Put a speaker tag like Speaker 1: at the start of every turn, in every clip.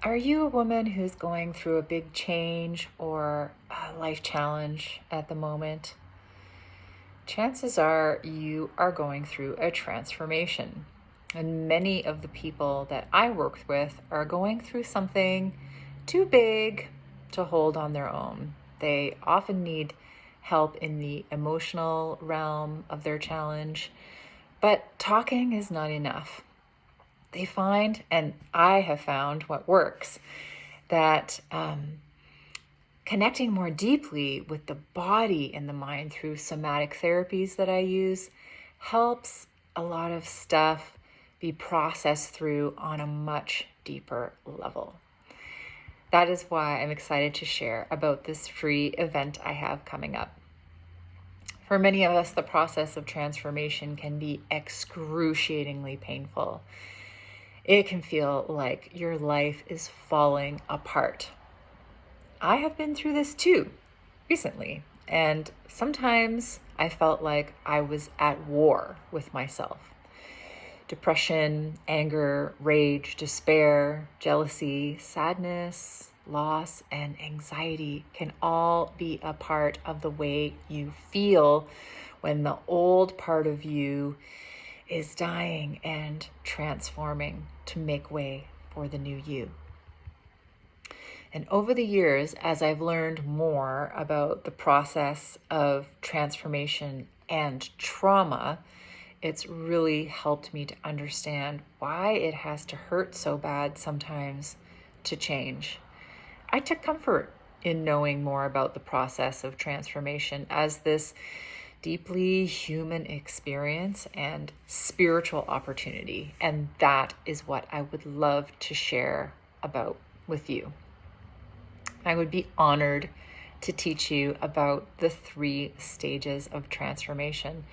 Speaker 1: Are you a woman who's going through a big change or a life challenge at the moment? Chances are you are going through a transformation. And many of the people that I work with are going through something too big to hold on their own. They often need help in the emotional realm of their challenge, but talking is not enough. They find, and I have found what works, that connecting more deeply with the body and the mind through somatic therapies that I use helps a lot of stuff be processed through on a much deeper level. That is why I'm excited to share about this free event I have coming up. For many of us, the process of transformation can be excruciatingly painful. It can feel like your life is falling apart. I have been through this too recently, and sometimes I felt like I was at war with myself. Depression, anger, rage, despair, jealousy, sadness, loss, and anxiety can all be a part of the way you feel when the old part of you is dying and transforming to make way for the new you. And over the years, as I've learned more about the process of transformation and trauma, it's really helped me to understand why it has to hurt so bad sometimes to change. I took comfort in knowing more about the process of transformation as this deeply human experience and spiritual opportunity. And that is what I would love to share about with you. I would be honored to teach you about the 3 stages of transformation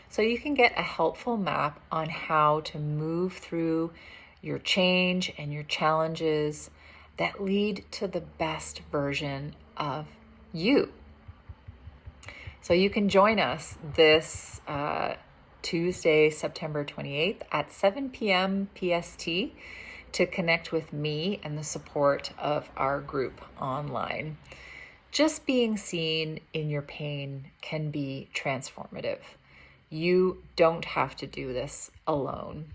Speaker 1: so you can get a helpful map on how to move through your change and your challenges that lead to the best version of you. So you can join us this Tuesday, September 28th at 7 p.m. PST to connect with me and the support of our group online. Just being seen in your pain can be transformative. You don't have to do this alone.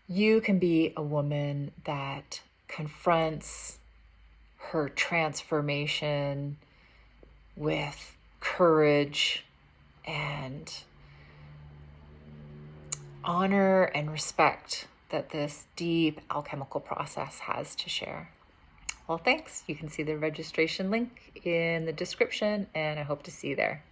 Speaker 1: You can be a woman that confronts her transformation with courage and honor and respect that this deep alchemical process has to share. Well, thanks. You can see the registration link in the description, and I hope to see you there.